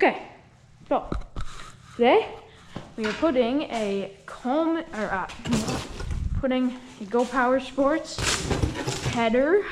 Okay, so today we are putting a Coleman, or putting a GoPowerSports header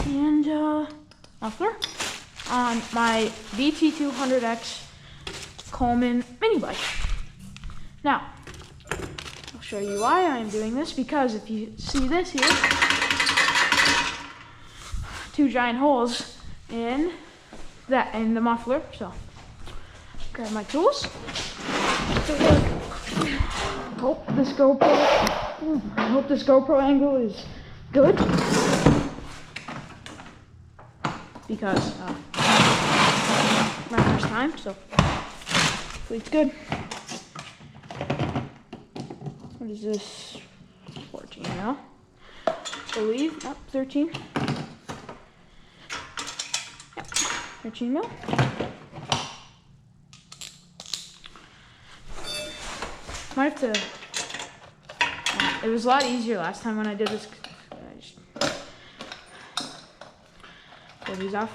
and muffler on my bt200x Coleman mini bike. Now, I'll show you why I am doing this, because if you see this here, two giant holes in the muffler. So grab my tools. Hope this GoPro angle is good, because my first time, so hopefully it's good. What is this? 14 now, I believe. Nope, 13. Yep, 13 mil. Might have to. It was a lot easier last time when I did this. I just pull these off.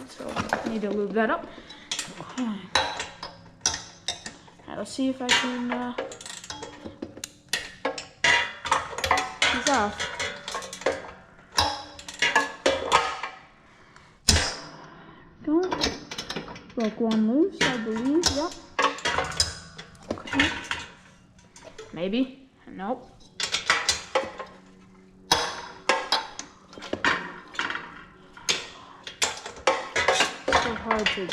So I need to lube that up. Alright, let's see if I can these off. Broke one loose, I believe. Yep. Okay. Maybe. Nope. So hard to.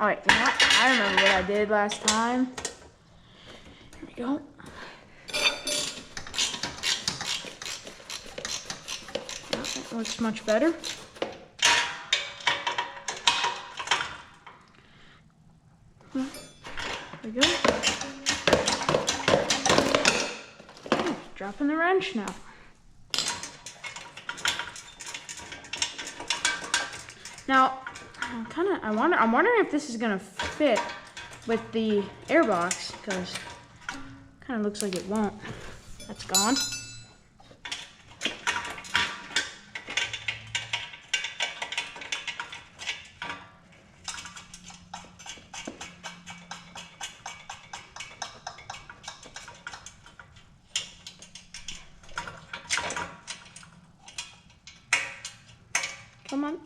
Alright, you know what? I remember what I did last time. Here we go. That looks much better. There we go. Dropping the wrench now. Now, I'm wondering if this is gonna fit with the airbox, because it kind of looks like it won't. That's gone. Come on.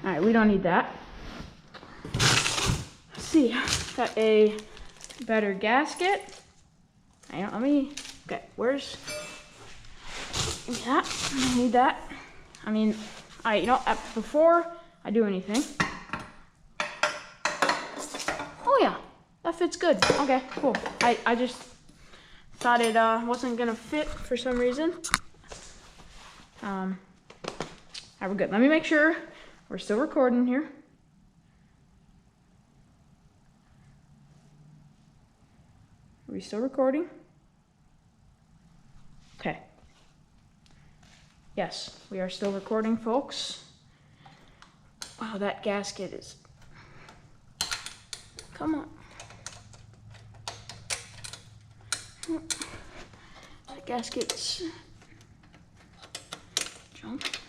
Alright, we don't need that. Let's see. Got a better gasket. Hang on, okay, where's. Give me that. I need that. I mean, alright, you know, before I do anything. Oh, yeah. That fits good. Okay, cool. I just thought it wasn't gonna fit for some reason. Alright, we're good. Let me make sure we're still recording here. Are we still recording? Okay. Yes, we are still recording, folks. Wow, that gasket is. Come on. The gasket's junk.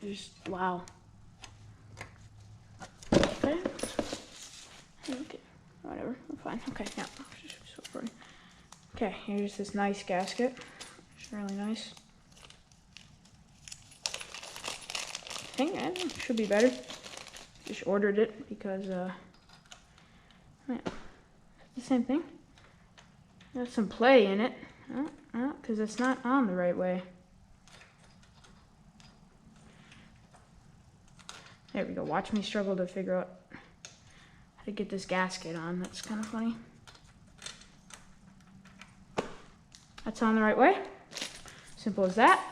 Just wow. Okay. Okay. Whatever. I'm fine. Okay. Yeah. Okay. Here's this nice gasket. It's really nice. I think it should be better. Just ordered it because yeah. The same thing. There's some play in it. Because it's not on the right way. There we go. Watch me struggle to figure out how to get this gasket on. That's kind of funny. That's on the right way. Simple as that.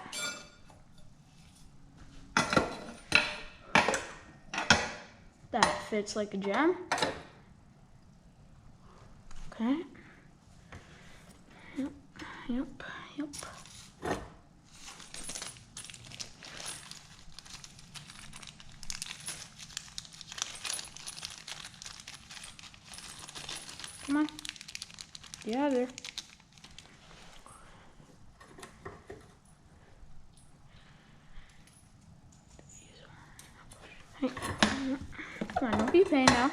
That fits like a gem. Okay. Yep. Get out of there. Hey, come on, don't be a pain now.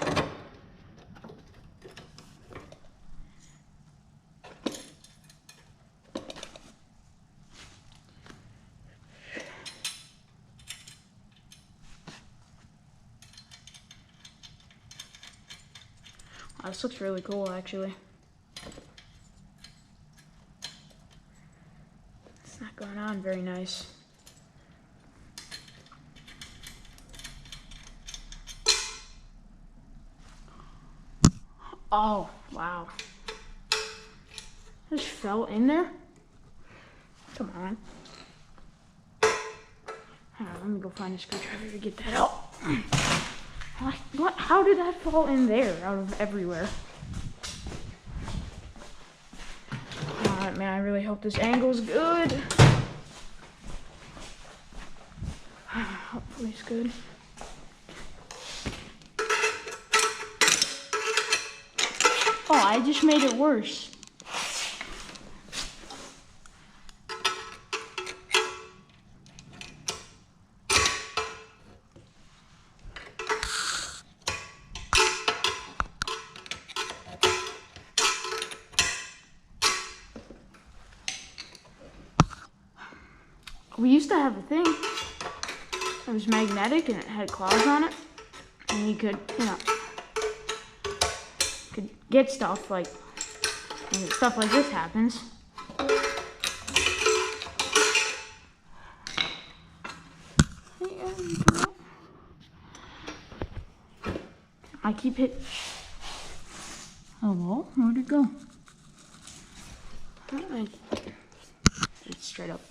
Wow, this looks really cool, actually. It's not going on very nice. Oh, wow. It just fell in there? Come on. Hang on, let me go find a screwdriver to get that out. What? How did that fall in there out of everywhere? Alright, man, I really hope this angle's good. Hopefully it's good. Oh, I just made it worse. We used to have a thing. It was magnetic and it had claws on it. And you could, could get stuff like, and stuff like this happens. I keep hitting. Hello? Where'd it go? It's straight up.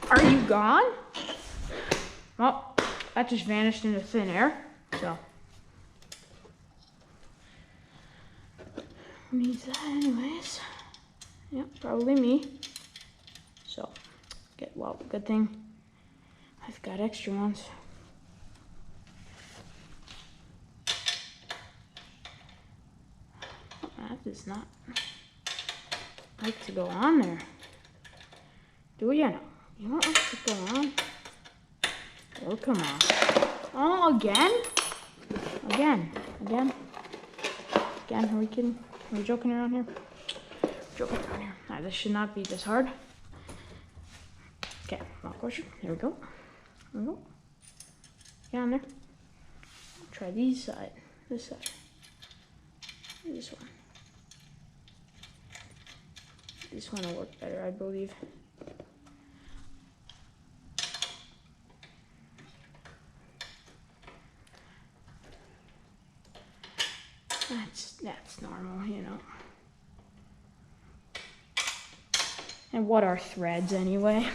Are you gone? Well, that just vanished into thin air, so. Who needs that anyways? Yep, probably me. So, good thing I've got extra ones. That does not like to go on there. Do you know? You don't like to go on. Oh, come on. Oh, again? Again. Are we kidding? Are we joking around here? Joking around here. Alright, this should not be this hard. Okay, lock washer. There we go. There we go. Get on there. Try this side. This one. This one will work better, I believe. That's normal, you know. And what are threads anyway?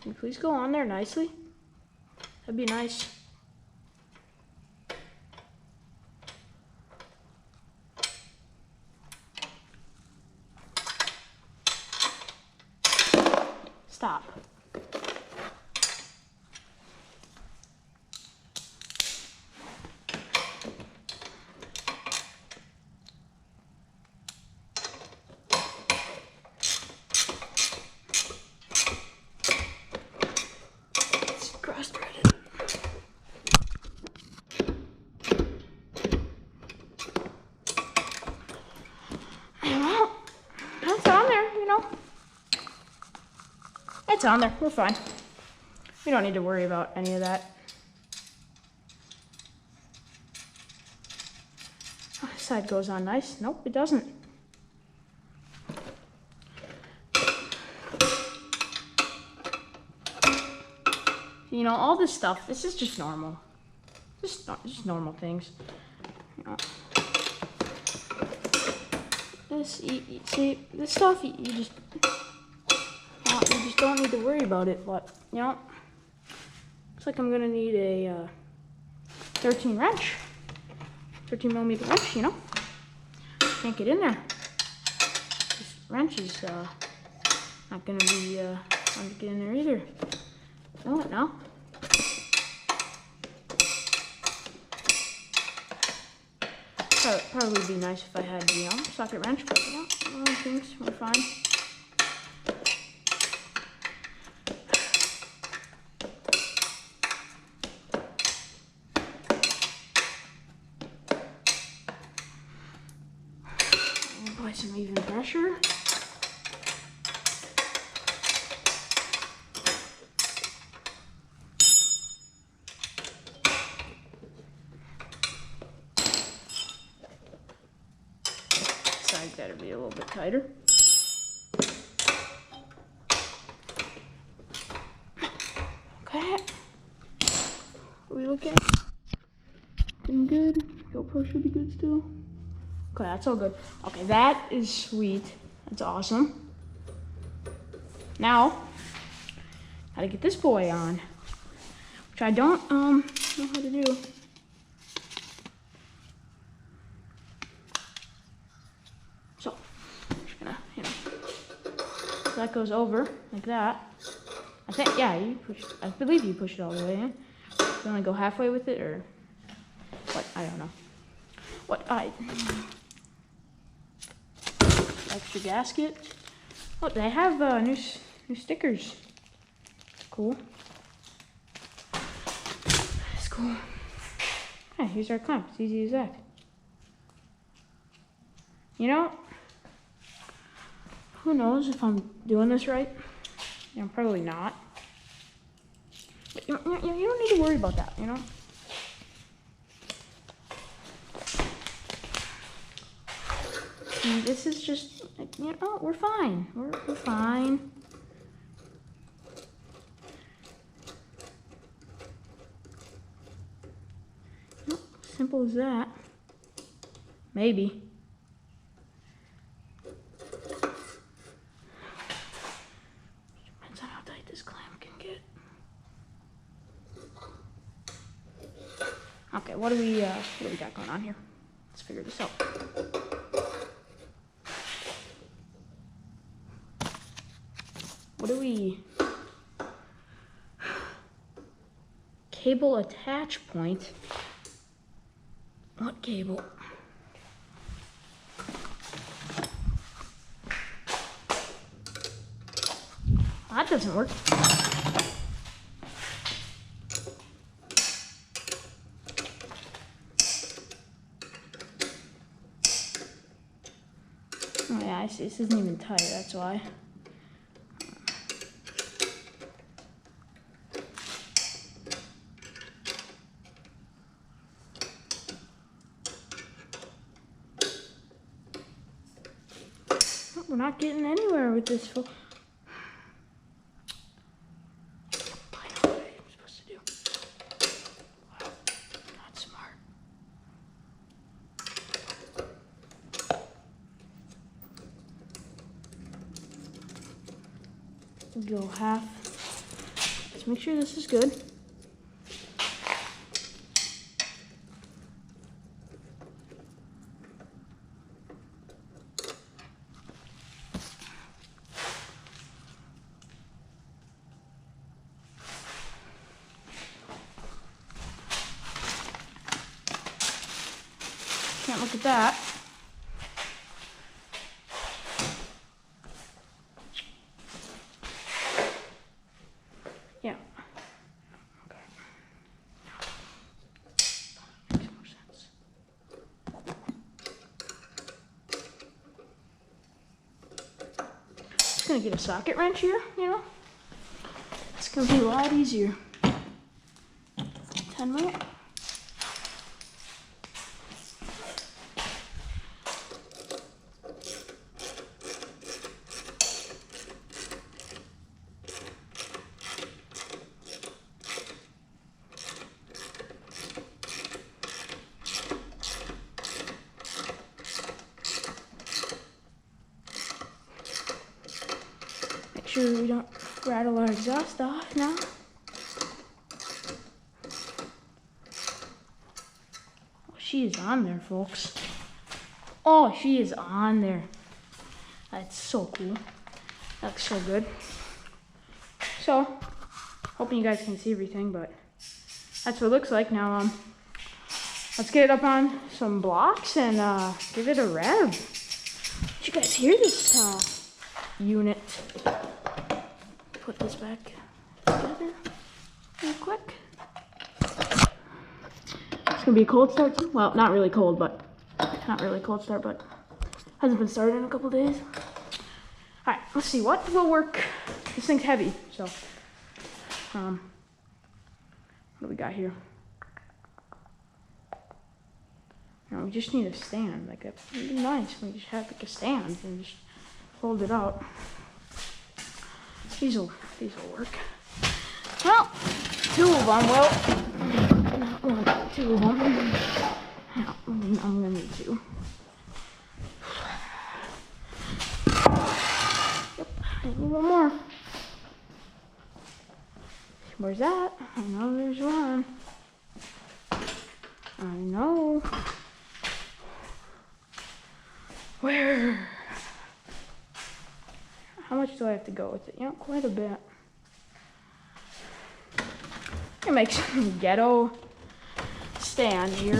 Can you please go on there nicely? That'd be nice. Stop. It's on there. We're fine. We don't need to worry about any of that. Oh, this side goes on nice. Nope, it doesn't. You know, all this stuff, this is just normal. Just normal things. You know. See, this stuff, you just don't need to worry about it, but, you know, looks like I'm gonna need a 13 millimeter wrench, you know? Can't get in there. This wrench is not gonna be fun to get in there either. You know what now? Probably be nice if I had the socket wrench, but you know, all things were fine. Apply some even pressure. Side's got to be a little bit tighter. Okay. What are we looking at? Looking good. GoPro should be good still. Okay, that's all good. Okay, that is sweet. That's awesome. Now, gotta get this boy on, which I don't know how to do. So, I'm just gonna, you know, so that goes over like that. I think, yeah, I believe you push it all the way in. You only go halfway with it, or what? I don't know. Extra gasket. Oh, they have new stickers. Cool. That's cool. Hey, here's our clamp. It's easy as that. You know, who knows if I'm doing this right? You know, probably not. But you don't need to worry about that, you know? And this is just, you know, we're fine. We're fine. Well, simple as that. Maybe. Depends on how tight this clamp can get. Okay, what do we got going on here? Let's figure this out. What do we... Cable attach point? What cable? That doesn't work. Oh yeah, I see. This isn't even tight, that's why. We're not getting anywhere with this full. I know what I'm supposed to do. Wow, not smart. Go half. Let's make sure this is good. Can't look at that. Yeah. Okay. Makes more sense. Just gonna get a socket wrench here, you know? It's gonna be a lot easier. 10 mil. Make sure we don't rattle our exhaust off now. she is on there, folks. Oh, she is on there. That's so cool. That looks so good. So, hoping you guys can see everything, but that's what it looks like. Now, let's get it up on some blocks and give it a rev. Did you guys hear this unit? Put this back together real quick. It's gonna be a cold start too. Well, not really cold, but not really a cold start, but hasn't been started in a couple days. All right, let's see what will work. This thing's heavy, so what do we got here? Now we just need a stand. Like it'd be nice if we just had like a stand and just hold it out. These will work. Well, two of them will. Not one, two of them. Yeah, I'm gonna need two. Yep, I need one more. Where's that? I know there's one. I know. Where? How much do I have to go with it? You know, quite a bit. I'm gonna make some ghetto stand here.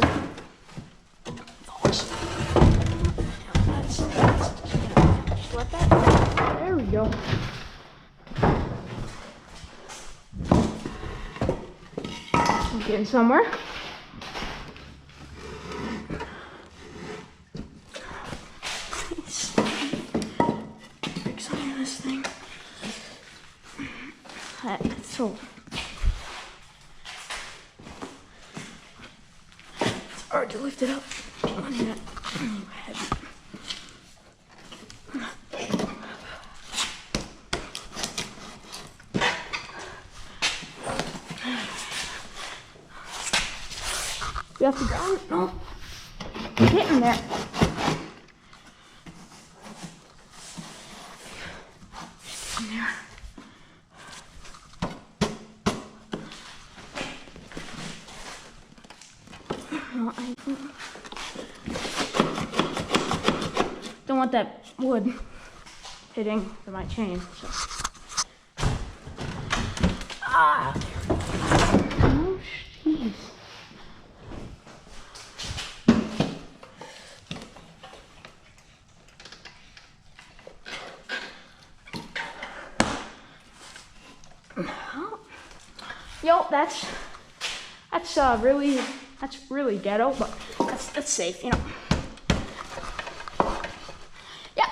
Just let that go. There we go. I'm getting somewhere. This thing. That's so. It's hard to lift it up. Heavy. We have to go. No. We're getting there. Don't want that wood hitting my chain. So. Ah! Oh, jeez. Yo, that's really ghetto, but that's safe, you know. Yeah,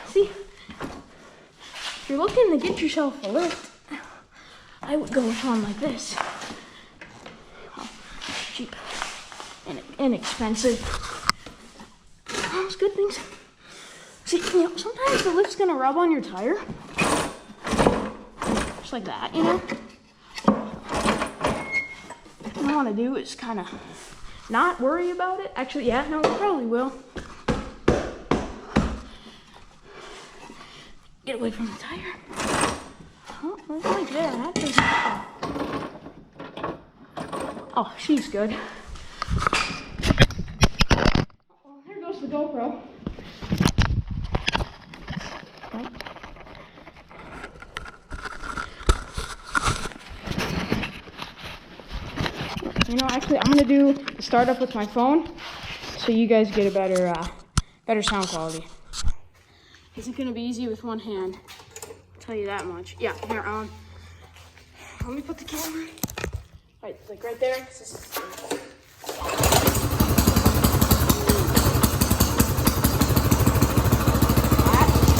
see, if you're looking to get yourself a lift, I would go with one like this. Well, cheap and inexpensive. Those good things. See, you know, sometimes the lift's gonna rub on your tire, just like that, you know. What I want to do is kind of not worry about it. Actually, yeah, no, we probably will. Get away from the tire. Oh, there's right there. That doesn't. Oh, she's good. Oh, there goes the GoPro. Right. You know, actually, I'm gonna do the startup with my phone, so you guys get a better sound quality. Isn't gonna be easy with one hand. I'll tell you that much. Yeah, here. Let me put the camera. Right, like right there. That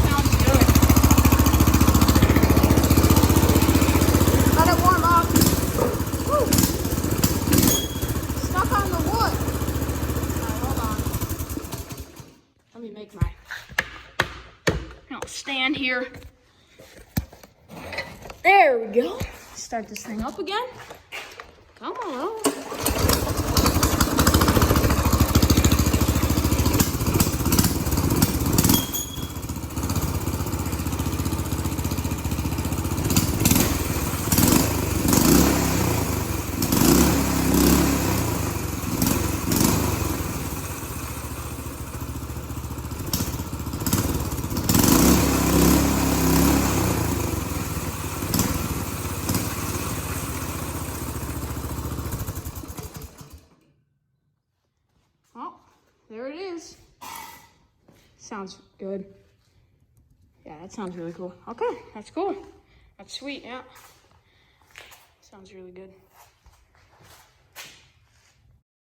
sounds good. Let it warm up. Woo. Stuck on the wood. Alright, hold on. Let me make my stand here. There we go. Start this thing up again. Come on. there it is. Sounds good. Yeah, that sounds really cool. Okay, that's cool. That's sweet, yeah. Sounds really good.